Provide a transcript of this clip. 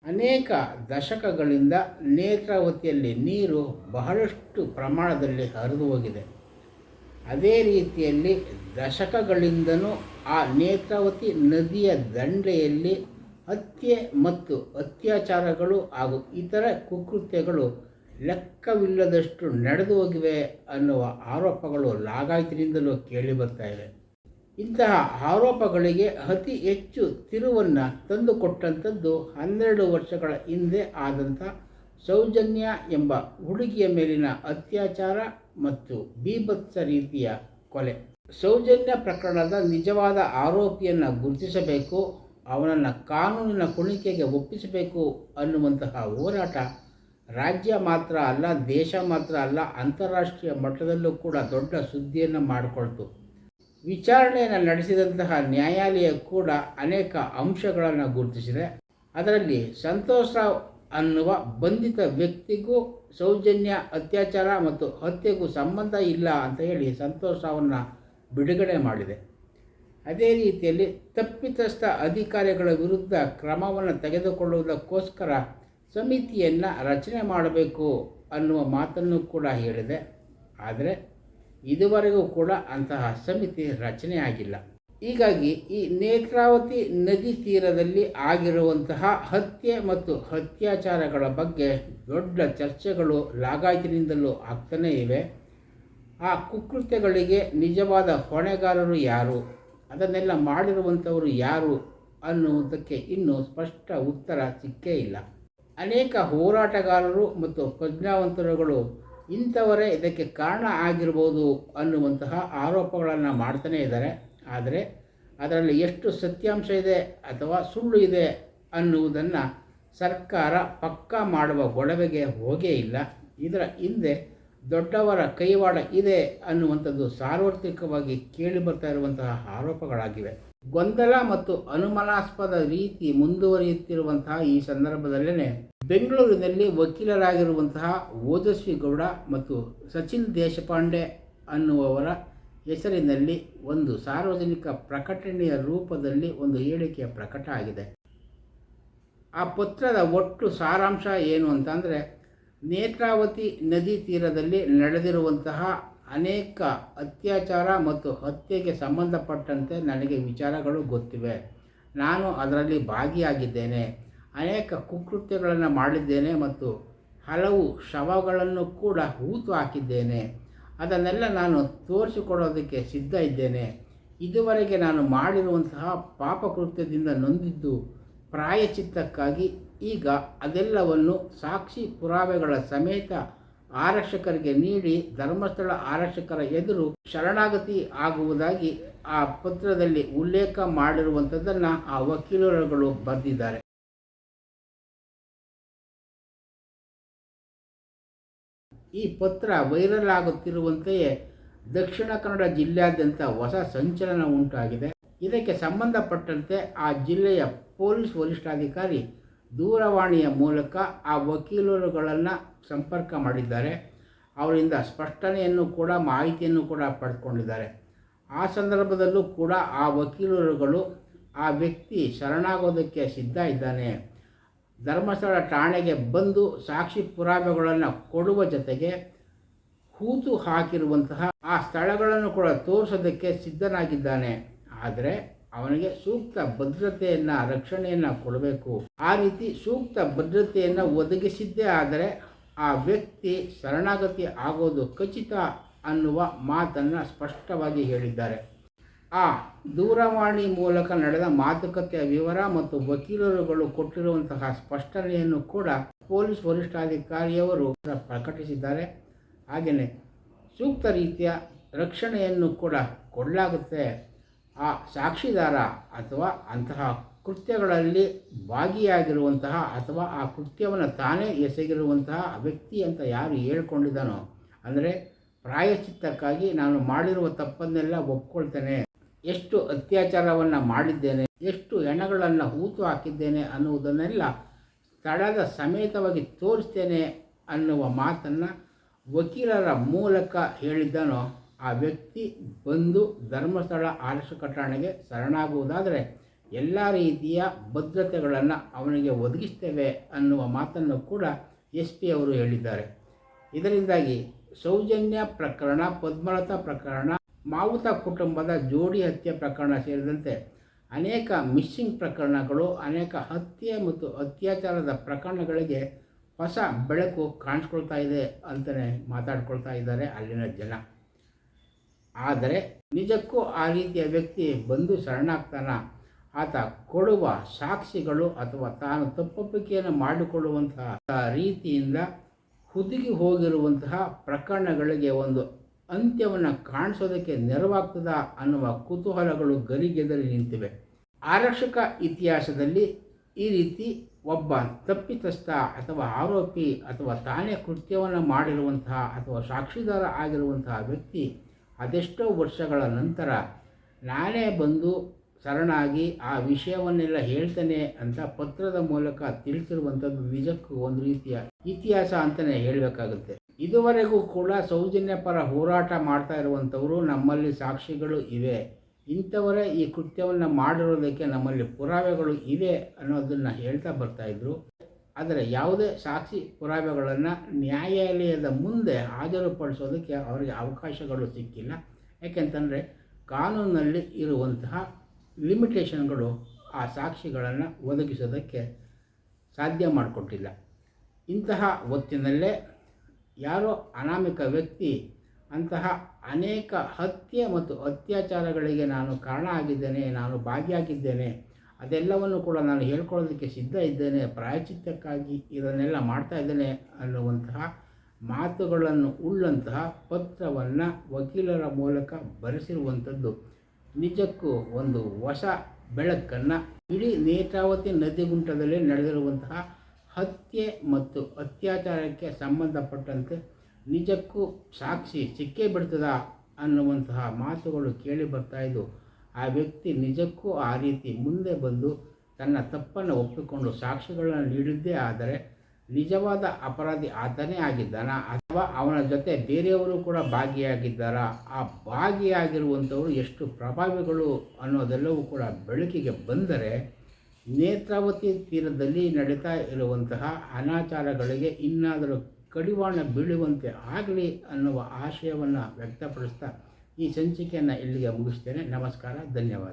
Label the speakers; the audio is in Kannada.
Speaker 1: ಅನೇಕ ದಶಕಗಳಿಂದ ನೇತ್ರಾವತಿಯಲ್ಲಿ ನೀರು ಬಹಳಷ್ಟು ಪ್ರಮಾಣದಲ್ಲಿ ಹರಿದು ಹೋಗಿದೆ. ಅದೇ ರೀತಿಯಲ್ಲಿ ದಶಕಗಳಿಂದಲೂ ಆ ನೇತ್ರಾವತಿ ನದಿಯ ದಂಡೆಯಲ್ಲಿ ಹತ್ಯೆ ಮತ್ತು ಅತ್ಯಾಚಾರಗಳು ಹಾಗೂ ಇತರ ಕುಕೃತ್ಯಗಳು ಲೆಕ್ಕವಿಲ್ಲದಷ್ಟು ನಡೆದು ಹೋಗಿವೆ ಅನ್ನುವ ಆರೋಪಗಳು ಲಾಗಾಯತಿನಿಂದಲೂ ಕೇಳಿಬರ್ತಾ ಇವೆ. ಇಂತಹ ಆರೋಪಗಳಿಗೆ ಅತಿ ಹೆಚ್ಚು ತಿರುವನ್ನು ತಂದುಕೊಟ್ಟಂಥದ್ದು 12 ವರ್ಷಗಳ ಹಿಂದೆ ಆದಂಥ ಸೌಜನ್ಯ ಎಂಬ ಹುಡುಗಿಯ ಮೇಲಿನ ಅತ್ಯಾಚಾರ ಮತ್ತು ಬೀಭತ್ಸ ರೀತಿಯ ಕೊಲೆ. ಸೌಜನ್ಯ ಪ್ರಕರಣದ ನಿಜವಾದ ಆರೋಪಿಯನ್ನು ಗುರುತಿಸಬೇಕು, ಅವನನ್ನು ಕಾನೂನಿನ ಕುಣಿಕೆಗೆ ಒಪ್ಪಿಸಬೇಕು ಅನ್ನುವಂತಹ ಹೋರಾಟ ರಾಜ್ಯ ಮಾತ್ರ ಅಲ್ಲ, ದೇಶ ಮಾತ್ರ ಅಲ್ಲ, ಅಂತಾರಾಷ್ಟ್ರೀಯ ಮಟ್ಟದಲ್ಲೂ ಕೂಡ ದೊಡ್ಡ ಸುದ್ದಿಯನ್ನು ಮಾಡಿಕೊಳ್ತು. ವಿಚಾರಣೆಯನ್ನು ನಡೆಸಿದಂತಹ ನ್ಯಾಯಾಲಯ ಕೂಡ ಅನೇಕ ಅಂಶಗಳನ್ನು ಗುರುತಿಸಿದೆ. ಅದರಲ್ಲಿ ಸಂತೋಷ್ ರಾವ್ ಅನ್ನುವ ಬಂಧಿತ ವ್ಯಕ್ತಿಗೂ ಸೌಜನ್ಯ ಅತ್ಯಾಚಾರ ಮತ್ತು ಹತ್ಯೆಗೂ ಸಂಬಂಧ ಇಲ್ಲ ಅಂತ ಹೇಳಿ ಸಂತೋಷ್ ರಾವನ್ನು ಬಿಡುಗಡೆ ಮಾಡಿದೆ. ಅದೇ ರೀತಿಯಲ್ಲಿ ತಪ್ಪಿತಸ್ಥ ಅಧಿಕಾರಿಗಳ ವಿರುದ್ಧ ಕ್ರಮವನ್ನು ತೆಗೆದುಕೊಳ್ಳುವುದಕ್ಕೋಸ್ಕರ ಸಮಿತಿಯನ್ನು ರಚನೆ ಮಾಡಬೇಕು ಅನ್ನುವ ಮಾತನ್ನು ಕೂಡ ಹೇಳಿದೆ. ಆದರೆ ಇದುವರೆಗೂ ಕೂಡ ಅಂತಹ ಸಮಿತಿ ರಚನೆ ಆಗಿಲ್ಲ. ಹೀಗಾಗಿ ಈ ನೇತ್ರಾವತಿ ನದಿ ತೀರದಲ್ಲಿ ಆಗಿರುವಂತಹ ಹತ್ಯೆ ಮತ್ತು ಅತ್ಯಾಚಾರಗಳ ಬಗ್ಗೆ ದೊಡ್ಡ ಚರ್ಚೆಗಳು ಲಾಗಾಯತಿನಿಂದಲೂ ಆಗ್ತಾನೇ ಇವೆ. ಆ ಕುಕೃತ್ಯಗಳಿಗೆ ನಿಜವಾದ ಹೊಣೆಗಾರರು ಯಾರು, ಅದನ್ನೆಲ್ಲ ಮಾಡಿರುವಂಥವರು ಯಾರು ಅನ್ನುವುದಕ್ಕೆ ಇನ್ನೂ ಸ್ಪಷ್ಟ ಉತ್ತರ ಸಿಕ್ಕೇ ಇಲ್ಲ. ಅನೇಕ ಹೋರಾಟಗಾರರು ಮತ್ತು ಪ್ರಜ್ಞಾವಂತರುಗಳು ಇಂಥವರೇ ಇದಕ್ಕೆ ಕಾರಣ ಆಗಿರ್ಬೋದು ಅನ್ನುವಂತಹ ಆರೋಪಗಳನ್ನು ಮಾಡ್ತಾನೇ ಇದ್ದಾರೆ. ಆದರೆ ಅದರಲ್ಲಿ ಎಷ್ಟು ಸತ್ಯಾಂಶ ಇದೆ ಅಥವಾ ಸುಳ್ಳು ಇದೆ ಅನ್ನುವುದನ್ನು ಸರ್ಕಾರ ಪಕ್ಕಾ ಮಾಡುವ ಗೊಡವೆಗೆ ಹೋಗೇ ಇಲ್ಲ. ಇದರ ಹಿಂದೆ ದೊಡ್ಡವರ ಕೈವಾಡ ಇದೆ ಅನ್ನುವಂಥದ್ದು ಸಾರ್ವತ್ರಿಕವಾಗಿ ಕೇಳಿಬರ್ತಾ ಇರುವಂತಹ ಆರೋಪಗಳಾಗಿವೆ. ಗೊಂದಲ ಮತ್ತು ಅನುಮಾನಾಸ್ಪದ ರೀತಿ ಮುಂದುವರಿಯುತ್ತಿರುವಂತಹ ಈ ಸಂದರ್ಭದಲ್ಲೇ ಬೆಂಗಳೂರಿನಲ್ಲಿ ವಕೀಲರಾಗಿರುವಂತಹ ಓಜಸ್ವಿ ಗೌಡ ಮತ್ತು ಸಚಿನ್ ದೇಶಪಾಂಡೆ ಅನ್ನುವವರ ಹೆಸರಿನಲ್ಲಿ ಒಂದು ಸಾರ್ವಜನಿಕ ಪ್ರಕಟಣೆಯ ರೂಪದಲ್ಲಿ ಒಂದು ಹೇಳಿಕೆಯ ಪ್ರಕಟ ಆಗಿದೆ. ಆ ಪತ್ರದ ಒಟ್ಟು ಸಾರಾಂಶ ಏನು ಅಂತಂದರೆ, ನೇತ್ರಾವತಿ ನದಿ ತೀರದಲ್ಲಿ ನಡೆದಿರುವಂತಹ ಅನೇಕ ಅತ್ಯಾಚಾರ ಮತ್ತು ಹತ್ಯೆಗೆ ಸಂಬಂಧಪಟ್ಟಂತೆ ನನಗೆ ವಿಚಾರಗಳು ಗೊತ್ತಿವೆ. ನಾನು ಅದರಲ್ಲಿ ಭಾಗಿಯಾಗಿದ್ದೇನೆ, ಅನೇಕ ಕುಕೃತ್ಯಗಳನ್ನು ಮಾಡಿದ್ದೇನೆ ಮತ್ತು ಹಲವು ಶವಗಳನ್ನು ಕೂಡ ಹೂತು ಹಾಕಿದ್ದೇನೆ. ಅದನ್ನೆಲ್ಲ ನಾನು ತೋರಿಸಿಕೊಡೋದಕ್ಕೆ ಸಿದ್ಧ ಇದ್ದೇನೆ. ಇದುವರೆಗೆ ನಾನು ಮಾಡಿರುವಂತಹ ಪಾಪಕೃತ್ಯದಿಂದ ನೊಂದಿದ್ದು ಪ್ರಾಯಶ್ಚಿತ್ತಕ್ಕಾಗಿ ಈಗ ಅದೆಲ್ಲವನ್ನು ಸಾಕ್ಷಿ ಪುರಾವೆಗಳ ಸಮೇತ ಆರಕ್ಷಕರಿಗೆ ನೀಡಿ ಧರ್ಮಸ್ಥಳ ಆರಕ್ಷಕರ ಎದುರು ಶರಣಾಗತಿ ಆಗುವುದಾಗಿ ಆ ಪತ್ರದಲ್ಲಿ ಉಲ್ಲೇಖ ಮಾಡಿರುವಂಥದ್ದನ್ನು ಆ ವಕೀಲರುಗಳು ಬರೆದಿದ್ದಾರೆ. ಈ ಪತ್ರ ವೈರಲ್ ಆಗುತ್ತಿರುವಂತೆಯೇ ದಕ್ಷಿಣ ಕನ್ನಡ ಜಿಲ್ಲೆಯಾದ್ಯಂತ ಹೊಸ ಸಂಚಲನ ಉಂಟಾಗಿದೆ. ಇದಕ್ಕೆ ಸಂಬಂಧಪಟ್ಟಂತೆ ಆ ಜಿಲ್ಲೆಯ ಪೊಲೀಸ್ ವರಿಷ್ಠಾಧಿಕಾರಿ ದೂರವಾಣಿಯ ಮೂಲಕ ಆ ವಕೀಲರುಗಳನ್ನು ಸಂಪರ್ಕ ಮಾಡಿದ್ದಾರೆ. ಅವರಿಂದ ಸ್ಪಷ್ಟನೆಯನ್ನು ಕೂಡ ಮಾಹಿತಿಯನ್ನು ಕೂಡ ಪಡೆದುಕೊಂಡಿದ್ದಾರೆ. ಆ ಸಂದರ್ಭದಲ್ಲೂ ಕೂಡ ಆ ವಕೀಲರುಗಳು ಆ ವ್ಯಕ್ತಿ ಶರಣಾಗೋದಕ್ಕೆ ಸಿದ್ಧ ಇದ್ದಾನೆ, ಧರ್ಮಸ್ಥಳ ಠಾಣೆಗೆ ಬಂದು ಸಾಕ್ಷಿ ಪುರಾವೆಗಳನ್ನು ಕೊಡುವ ಜೊತೆಗೆ ಹೂತು ಹಾಕಿರುವಂತಹ ಆ ಸ್ಥಳಗಳನ್ನು ಕೂಡ ತೋರಿಸೋದಕ್ಕೆ ಸಿದ್ಧನಾಗಿದ್ದಾನೆ. ಆದರೆ ಅವನಿಗೆ ಸೂಕ್ತ ಭದ್ರತೆಯನ್ನು ರಕ್ಷಣೆಯನ್ನು ಕೊಡಬೇಕು. ಆ ರೀತಿ ಸೂಕ್ತ ಭದ್ರತೆಯನ್ನು ಒದಗಿಸಿದ್ದೇ ಆದರೆ ಆ ವ್ಯಕ್ತಿ ಶರಣಾಗತಿ ಆಗೋದು ಖಚಿತ ಅನ್ನುವ ಮಾತನ್ನು ಸ್ಪಷ್ಟವಾಗಿ ಹೇಳಿದ್ದಾರೆ. ಆ ದೂರವಾಣಿ ಮೂಲಕ ನಡೆದ ಮಾತುಕತೆಯ ವಿವರ ಮತ್ತು ವಕೀಲರುಗಳು ಕೊಟ್ಟಿರುವಂತಹ ಸ್ಪಷ್ಟನೆಯನ್ನು ಕೂಡ ಪೊಲೀಸ್ ವರಿಷ್ಠಾಧಿಕಾರಿಯವರು ಪ್ರಕಟಿಸಿದ್ದಾರೆ. ಹಾಗೆಯೇ ಸೂಕ್ತ ರೀತಿಯ ರಕ್ಷಣೆಯನ್ನು ಕೂಡ ಕೊಡಲಾಗುತ್ತೆ. ಆ ಸಾಕ್ಷಿದಾರ ಅಥವಾ ಅಂತಹ ಕೃತ್ಯಗಳಲ್ಲಿ ಭಾಗಿಯಾಗಿರುವಂತಹ ಅಥವಾ ಆ ಕೃತ್ಯವನ್ನು ತಾನೇ ಎಸಗಿರುವಂತಹ ವ್ಯಕ್ತಿ ಅಂತ ಯಾರು ಹೇಳ್ಕೊಂಡಿದ್ದಾನೋ, ಅಂದರೆ ಪ್ರಾಯಶ್ಚಿತ್ತಕ್ಕಾಗಿ ನಾನು ಮಾಡಿರುವ ತಪ್ಪನ್ನೆಲ್ಲ ಒಪ್ಕೊಳ್ತೇನೆ, ಎಷ್ಟು ಅತ್ಯಾಚಾರವನ್ನು ಮಾಡಿದ್ದೇನೆ, ಎಷ್ಟು ಹೆಣಗಳನ್ನು ಹೂತು ಹಾಕಿದ್ದೇನೆ ಅನ್ನುವುದನ್ನೆಲ್ಲ ಸ್ಥಳದ ಸಮೇತವಾಗಿ ತೋರಿಸ್ತೇನೆ ಅನ್ನುವ ಮಾತನ್ನು ವಕೀಲರ ಮೂಲಕ ಹೇಳಿದ್ದಾನೋ ಆ ವ್ಯಕ್ತಿ ಬಂದು ಧರ್ಮಸ್ಥಳ ಆರಕ್ಷಕ ಠಾಣೆಗೆ ಶರಣಾಗುವುದಾದರೆ ಎಲ್ಲ ರೀತಿಯ ಭದ್ರತೆಗಳನ್ನು ಅವನಿಗೆ ಒದಗಿಸ್ತೇವೆ ಅನ್ನುವ ಮಾತನ್ನು ಕೂಡ ಎಸ್ ಪಿ ಅವರು ಹೇಳಿದ್ದಾರೆ. ಇದರಿಂದಾಗಿ ಸೌಜನ್ಯ ಪ್ರಕರಣ, ಪದ್ಮಲತಾ ಪ್ರಕರಣ, ಮಾವುತ ಕುಟುಂಬದ ಜೋಡಿ ಹತ್ಯೆ ಪ್ರಕರಣ ಸೇರಿದಂತೆ ಅನೇಕ ಮಿಸ್ಸಿಂಗ್ ಪ್ರಕರಣಗಳು, ಅನೇಕ ಹತ್ಯೆ ಮತ್ತು ಅತ್ಯಾಚಾರದ ಪ್ರಕರಣಗಳಿಗೆ ಹೊಸ ಬೆಳಕು ಕಾಣಿಸ್ಕೊಳ್ತಾ ಇದೆ ಅಂತಲೇ ಮಾತಾಡ್ಕೊಳ್ತಾ ಇದ್ದಾರೆ ಅಲ್ಲಿನ ಜನ. ಆದರೆ ನಿಜಕ್ಕೂ ಆ ರೀತಿಯ ವ್ಯಕ್ತಿ ಬಂದು ಶರಣಾಗ್ತಾನ? ಆತ ಕೊಡುವ ಸಾಕ್ಷಿಗಳು ಅಥವಾ ತಾನು ತಪ್ಪೊಪ್ಪಿಗೆಯನ್ನು ಮಾಡಿಕೊಳ್ಳುವಂತಹ ರೀತಿಯಿಂದ ಹುದುಗಿ ಹೋಗಿರುವಂತಹ ಪ್ರಕರಣಗಳಿಗೆ ಒಂದು ಅಂತ್ಯವನ್ನು ಕಾಣಿಸೋದಕ್ಕೆ ನೆರವಾಗ್ತದ ಅನ್ನುವ ಕುತೂಹಲಗಳು ಗರಿಗೆದರಿ ನಿಂತಿವೆ. ಆರಕ್ಷಕ ಇತಿಹಾಸದಲ್ಲಿ ಈ ರೀತಿ ಒಬ್ಬ ತಪ್ಪಿತಸ್ಥ ಅಥವಾ ಆರೋಪಿ ಅಥವಾ ತಾನೇ ಕೃತ್ಯವನ್ನು ಮಾಡಿರುವಂತಹ ಅಥವಾ ಸಾಕ್ಷಿದಾರ ಆಗಿರುವಂತಹ ವ್ಯಕ್ತಿ ಅದೆಷ್ಟೋ ವರ್ಷಗಳ ನಂತರ ನಾನೇ ಬಂದು ಶರಣಾಗಿ ಆ ವಿಷಯವನ್ನೆಲ್ಲ ಹೇಳ್ತೇನೆ ಅಂತ ಪತ್ರದ ಮೂಲಕ ತಿಳಿಸಿರುವಂಥದ್ದು ನಿಜಕ್ಕೂ ಒಂದು ರೀತಿಯ ಇತಿಹಾಸ ಅಂತಲೇ ಹೇಳಬೇಕಾಗುತ್ತೆ. ಇದುವರೆಗೂ ಕೂಡ ಸೌಜನ್ಯ ಪರ ಹೋರಾಟ ಮಾಡ್ತಾ ಇರುವಂಥವರು ನಮ್ಮಲ್ಲಿ ಸಾಕ್ಷಿಗಳು ಇವೆ, ಇಂಥವರೇ ಈ ಕೃತ್ಯವನ್ನು ಮಾಡಿರೋದಕ್ಕೆ ನಮ್ಮಲ್ಲಿ ಪುರಾವೆಗಳು ಇವೆ ಅನ್ನೋದನ್ನು ಹೇಳ್ತಾ ಬರ್ತಾಯಿದ್ರು. ಆದರೆ ಯಾವುದೇ ಸಾಕ್ಷಿ ಪುರಾವೆಗಳನ್ನು ನ್ಯಾಯಾಲಯದ ಮುಂದೆ ಹಾಜರುಪಡಿಸೋದಕ್ಕೆ ಅವರಿಗೆ ಅವಕಾಶಗಳು ಸಿಕ್ಕಿಲ್ಲ. ಯಾಕೆಂತಂದರೆ ಕಾನೂನಿನಲ್ಲಿ ಇರುವಂತಹ ಲಿಮಿಟೇಷನ್ಗಳು ಆ ಸಾಕ್ಷಿಗಳನ್ನು ಒದಗಿಸೋದಕ್ಕೆ ಸಾಧ್ಯ ಮಾಡಿಕೊಟ್ಟಿಲ್ಲ. ಇಂತಹ ಹೊತ್ತಿನಲ್ಲೇ ಯಾರೋ ಅನಾಮಿಕ ವ್ಯಕ್ತಿ ಅಂತಹ ಅನೇಕ ಹತ್ಯೆ ಮತ್ತು ಅತ್ಯಾಚಾರಗಳಿಗೆ ನಾನು ಕಾರಣ ಆಗಿದ್ದೇನೆ, ನಾನು ಭಾಗಿಯಾಗಿದ್ದೇನೆ, ಅದೆಲ್ಲವನ್ನು ಕೂಡ ನಾನು ಹೇಳ್ಕೊಳ್ಳೋದಕ್ಕೆ ಸಿದ್ಧ ಇದ್ದೇನೆ, ಪ್ರಾಯಶ್ಚಿತ್ತಕ್ಕಾಗಿ ಇದನ್ನೆಲ್ಲ ಮಾಡ್ತಾ ಇದ್ದೇನೆ ಅನ್ನುವಂತಹ ಮಾತುಗಳನ್ನು ಉಳ್ಳಂತಹ ಪತ್ರವನ್ನು ವಕೀಲರ ಮೂಲಕ ಬರೆಸಿರುವಂಥದ್ದು ನಿಜಕ್ಕೂ ಒಂದು ಹೊಸ ಬೆಳಕನ್ನು ಇಡೀ ನೇತ್ರಾವತಿ ನದಿಗುಂಟದಲ್ಲಿ ನಡೆದಿರುವಂತಹ ಹತ್ಯೆ ಮತ್ತು ಅತ್ಯಾಚಾರಕ್ಕೆ ಸಂಬಂಧಪಟ್ಟಂತೆ ನಿಜಕ್ಕೂ ಸಾಕ್ಷಿ ಸಿಕ್ಕೇ ಬಿಡ್ತದ ಅನ್ನುವಂತಹ ಮಾತುಗಳು ಕೇಳಿ ಬರ್ತಾಯಿದ್ದು. ಆ ವ್ಯಕ್ತಿ ನಿಜಕ್ಕೂ ಆ ರೀತಿ ಮುಂದೆ ಬಂದು ತನ್ನ ತಪ್ಪನ್ನು ಒಪ್ಪಿಕೊಂಡು ಸಾಕ್ಷಿಗಳನ್ನು ನೀಡಿದ್ದೇ ಆದರೆ ನಿಜವಾದ ಅಪರಾಧಿ ಆತನೇ ಆಗಿದ್ದಾನ ಅಥವಾ ಅವನ ಜೊತೆ ಬೇರೆಯವರು ಕೂಡ ಭಾಗಿಯಾಗಿದ್ದಾರಾ, ಆ ಭಾಗಿಯಾಗಿರುವಂಥವರು ಎಷ್ಟು ಪ್ರಭಾವಿಗಳು ಅನ್ನೋದೆಲ್ಲವೂ ಕೂಡ ಬೆಳಕಿಗೆ ಬಂದರೆ ನೇತ್ರಾವತಿ ತೀರದಲ್ಲಿ ನಡೀತಾ ಇರುವಂತಹ ಅನಾಚಾರಗಳಿಗೆ ಇನ್ನಾದರೂ ಕಡಿವಾಣ ಬೀಳುವಂತೆ ಆಗಲಿ ಅನ್ನುವ ಆಶಯವನ್ನು ವ್ಯಕ್ತಪಡಿಸ್ತಾ ಈ ಸಂಚಿಕೆಯನ್ನು ಇಲ್ಲಿಗೆ ಮುಗಿಸ್ತೇನೆ. ನಮಸ್ಕಾರ, ಧನ್ಯವಾದ.